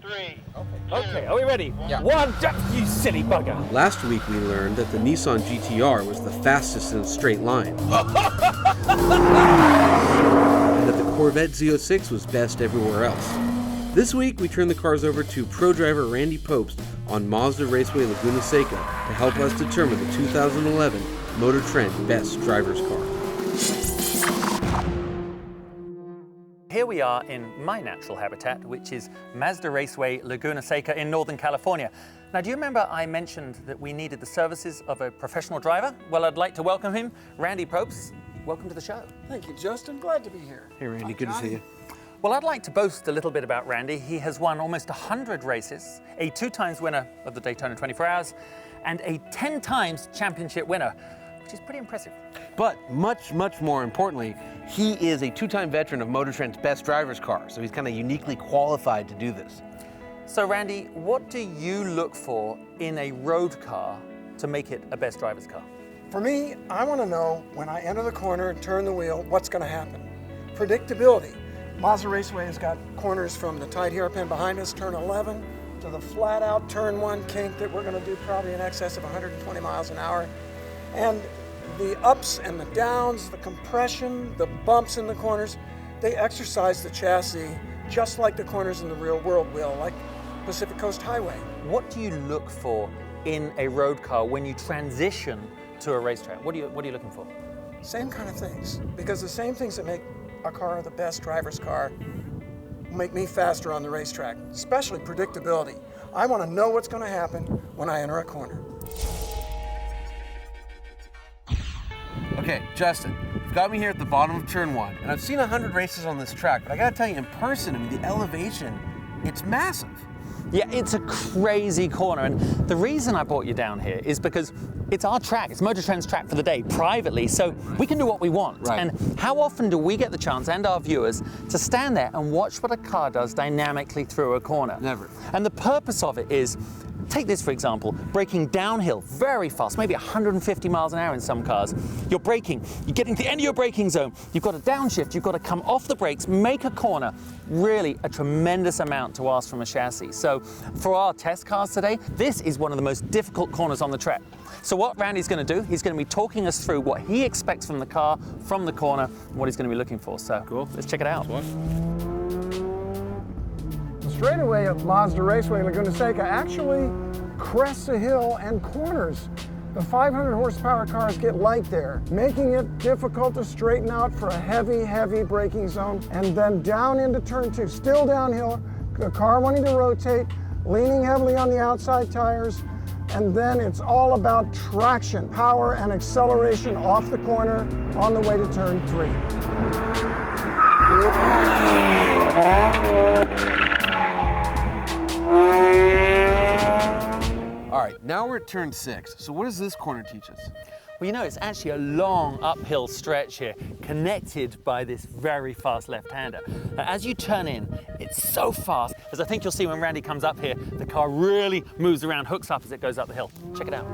3. Okay, are we ready? Yeah. One, jump, you silly bugger. Last week we learned that the Nissan GT-R was the fastest in a straight line. And that the Corvette Z06 was best everywhere else. This week we turn the cars over to pro driver Randy Pobst on Mazda Raceway Laguna Seca to help us determine the 2011 MotorTrend Best Driver's Car. Here we are in my natural habitat, which is Mazda Raceway Laguna Seca in Northern California. Now, do you remember I mentioned that we needed the services of a professional driver? Well, I'd like to welcome him, Randy Pobst. Welcome to the show. Thank you, Justin. Glad to be here. Hey Randy, good to see you. Well, I'd like to boast a little bit about Randy. He has won almost 100 races, a 2-times winner of the Daytona 24 Hours, and a 10 times championship winner, which is pretty impressive. But much more importantly, he is a 2-time veteran of MotorTrend's Best Driver's Car, so he's kind of uniquely qualified to do this. So Randy, what do you look for in a road car to make it a best driver's car? For me, I want to know when I enter the corner and turn the wheel, what's going to happen. Predictability. Mazda Raceway has got corners from the tight hairpin behind us, turn 11, to the flat out turn 1 kink that we're going to do probably in excess of 120 miles an hour. And the ups and the downs, the compression, the bumps in the corners, they exercise the chassis just like the corners in the real world will, like Pacific Coast Highway. What do you look for in a road car when you transition to a racetrack? What are you looking for? Same kind of things, because the same things that make a car the best driver's car make me faster on the racetrack, especially predictability. I want to know what's going to happen when I enter a corner. Okay, Justin, you've got me here at the bottom of turn 1, and I've seen 100 races on this track, but I gotta tell you, in person, I mean, the elevation, it's massive. Yeah, it's a crazy corner, and the reason I brought you down here is because it's our track, it's MotorTrend's track for the day, privately, so we can do what we want. Right. And how often do we get the chance, and our viewers, to stand there and watch what a car does dynamically through a corner? Never. And the purpose of it is, take this for example, braking downhill very fast, maybe 150 miles an hour in some cars. You're braking, you're getting to the end of your braking zone, you've got to downshift, you've got to come off the brakes, make a corner. Really a tremendous amount to ask from a chassis. So for our test cars today, this is one of the most difficult corners on the track. So what Randy's going to do, he's going to be talking us through what he expects from the car, from the corner, and what he's going to be looking for. So cool. Let's check it out. The straightaway at Mazda Raceway Laguna Seca actually crests a hill and corners. The 500 horsepower cars get light there, making it difficult to straighten out for a heavy braking zone, and then down into turn 2, still downhill, the car wanting to rotate, leaning heavily on the outside tires, and then it's all about traction, power, and acceleration off the corner on the way to turn 3. All right, now we're at turn 6. So what does this corner teach us? Well, you know, it's actually a long uphill stretch here, connected by this very fast left-hander. Now, as you turn in, it's so fast, as I think you'll see when Randy comes up here, the car really moves around, hooks up as it goes up the hill. Check it out.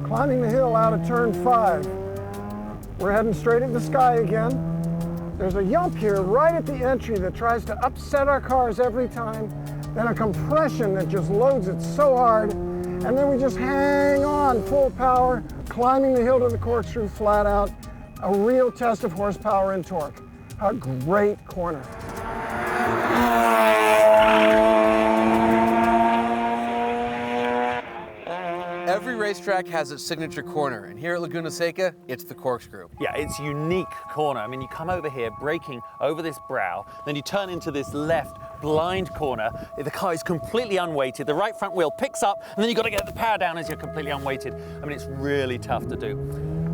Climbing the hill out of turn 5. We're heading straight at the sky again. There's a yump here right at the entry that tries to upset our cars every time. Then a compression that just loads it so hard, and then we just hang on full power, climbing the hill to the Corkscrew flat out. A real test of horsepower and torque. A great corner. Every racetrack has its signature corner, and here at Laguna Seca, it's the Corkscrew. Yeah, it's a unique corner. I mean, you come over here, braking over this brow, then you turn into this left blind corner. The car is completely unweighted. The right front wheel picks up, and then you've got to get the power down as you're completely unweighted. I mean, it's really tough to do.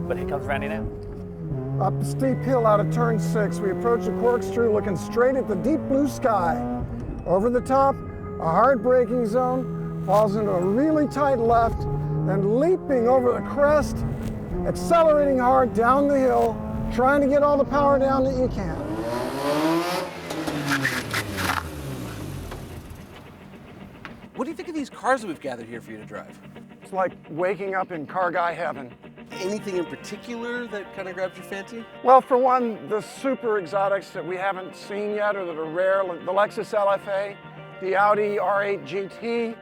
But here comes Randy now. Up the steep hill out of turn 6, we approach the Corkscrew looking straight at the deep blue sky. Over the top, a hard braking zone, falls into a really tight left, then leaping over the crest, accelerating hard down the hill, trying to get all the power down that you can. What do you think of these cars that we've gathered here for you to drive? It's like waking up in car guy heaven. Anything in particular that kind of grabs your fancy? Well, for one, the super exotics that we haven't seen yet or that are rare, like the Lexus LFA, the Audi R8 GT.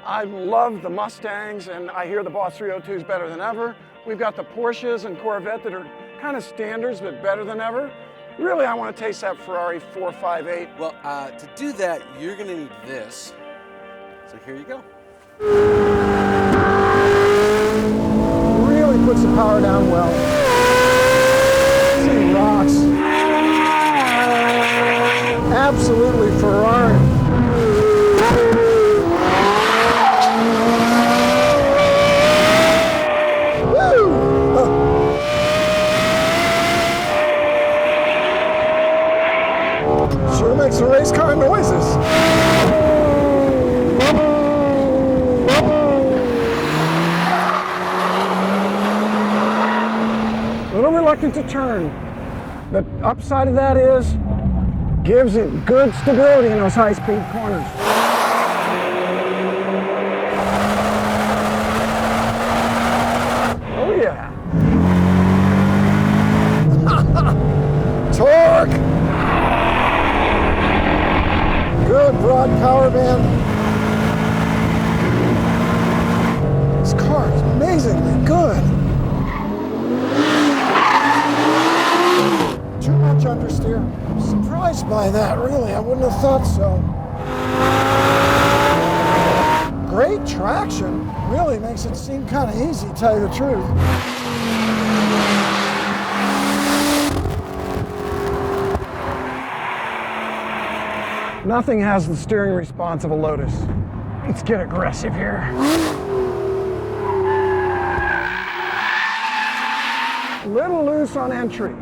I love the Mustangs, and I hear the Boss 302 is better than ever. We've got the Porsches and Corvette that are kind of standards, but better than ever. Really, I want to taste that Ferrari 458. Well, to do that, you're gonna need this. So here you go. Really puts the power down well. This thing rocks. Absolutely Ferrari. Sure makes the race car noises. A little reluctant to turn. The upside of that is, gives it good stability in those high-speed corners. Oh yeah. Torque! Good broad power band. This car is amazingly good. Too much understeer. I'm surprised by that, really. I wouldn't have thought so. Great traction. Really makes it seem kind of easy, to tell you the truth. Nothing has the steering response of a Lotus. Let's get aggressive here. Little loose on entry.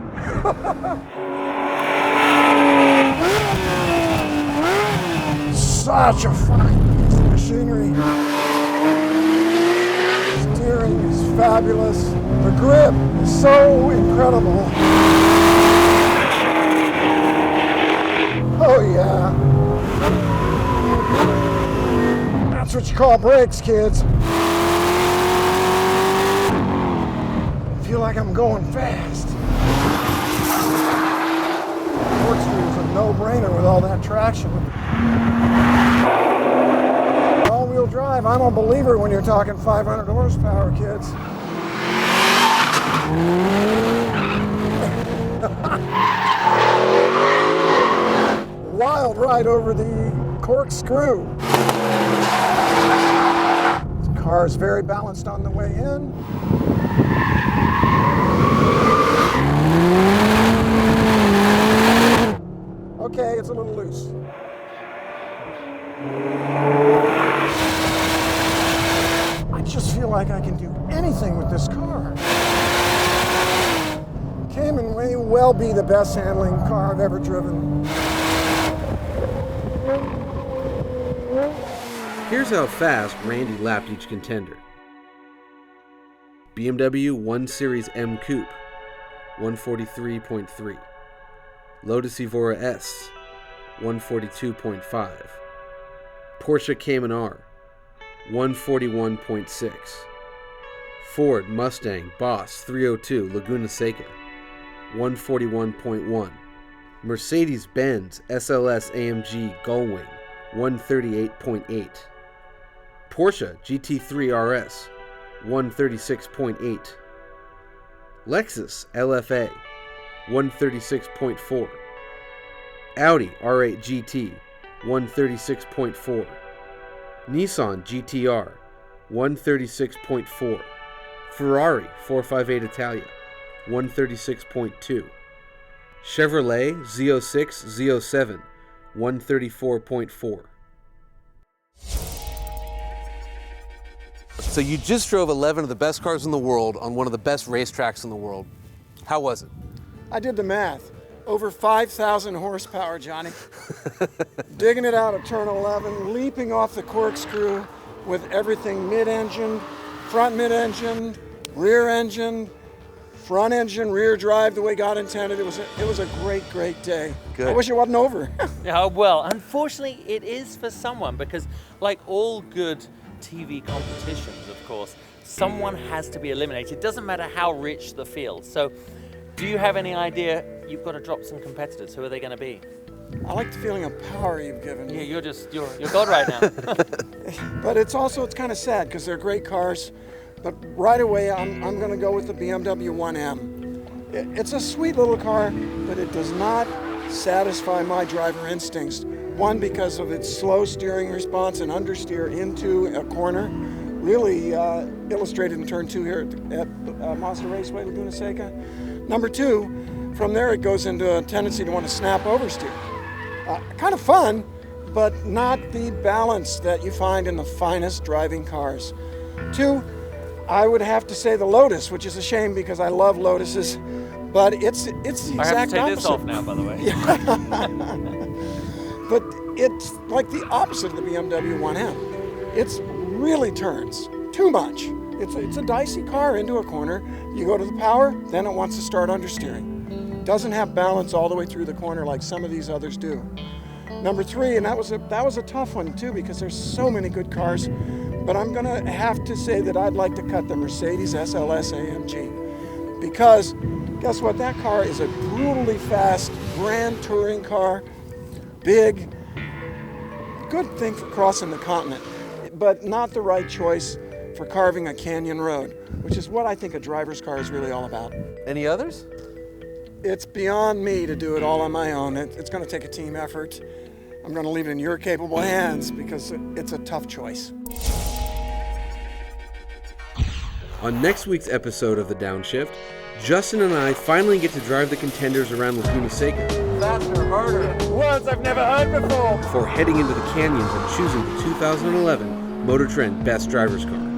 Such a fine piece of machinery. Steering is fabulous. The grip is so incredible. Oh yeah. That's what you call brakes, kids. I feel like I'm going fast. Corkscrew is a no-brainer with all that traction. All-wheel drive, I'm a believer when you're talking 500 horsepower, kids. Wild ride over the Corkscrew. This car is very balanced on the way in. Okay, it's a little loose. I just feel like I can do anything with this car. Cayman may well be the best handling car I've ever driven. Here's how fast Randy lapped each contender. BMW 1 Series M Coupe, 143.3. Lotus Evora S, 142.5. Porsche Cayman R, 141.6. Ford Mustang Boss 302 Laguna Seca, 141.1. Mercedes-Benz SLS AMG Gullwing, 138.8. Porsche GT3 RS, 136.8. Lexus LFA, 136.4. Audi R8 GT, 136.4. Nissan GTR, 136.4. Ferrari 458 Italia, 136.2. Chevrolet Z06 Z07, 134.4. So you just drove 11 of the best cars in the world on one of the best racetracks in the world. How was it? I did the math. Over 5,000 horsepower, Johnny. Digging it out of turn 11, leaping off the Corkscrew with everything mid-engine, front mid-engine, rear engine, front engine, rear drive the way God intended. It was a great, great day. Good. I wish it wasn't over. Yeah, well, unfortunately, it is for someone because, like all good TV competitions, of course, someone has to be eliminated. It doesn't matter how rich the field. So, do you have any idea? You've got to drop some competitors. Who are they going to be? I like the feeling of power you've given me. Yeah, you're God right now. But it's kind of sad because they're great cars. But right away, I'm going to go with the BMW 1M. It's a sweet little car, but it does not satisfy my driver instincts. One, because of its slow steering response and understeer into a corner, really illustrated in turn 2 here at Mazda Raceway Laguna Seca. Number 2, from there it goes into a tendency to want to snap oversteer. Kind of fun, but not the balance that you find in the finest driving cars. 2, I would have to say the Lotus, which is a shame because I love Lotuses, but it's the exact opposite. I have to take this off now, by the way. But it's like the opposite of the BMW 1M. It really turns too much. It's a dicey car into a corner. You go to the power, then it wants to start understeering. Doesn't have balance all the way through the corner like some of these others do. Number 3, and that was a tough one too because there's so many good cars, but I'm gonna have to say that I'd like to cut the Mercedes SLS AMG because guess what? That car is a brutally fast grand touring car, big, good thing for crossing the continent, but not the right choice for carving a canyon road, which is what I think a driver's car is really all about. Any others? It's beyond me to do it all on my own. It's going to take a team effort. I'm going to leave it in your capable hands because it's a tough choice. On next week's episode of the Downshift, Justin and I finally get to drive the contenders around Laguna Seca. Faster, harder, words I've never heard before. Before heading into the canyons and choosing the 2011 MotorTrend Best Drivers Car.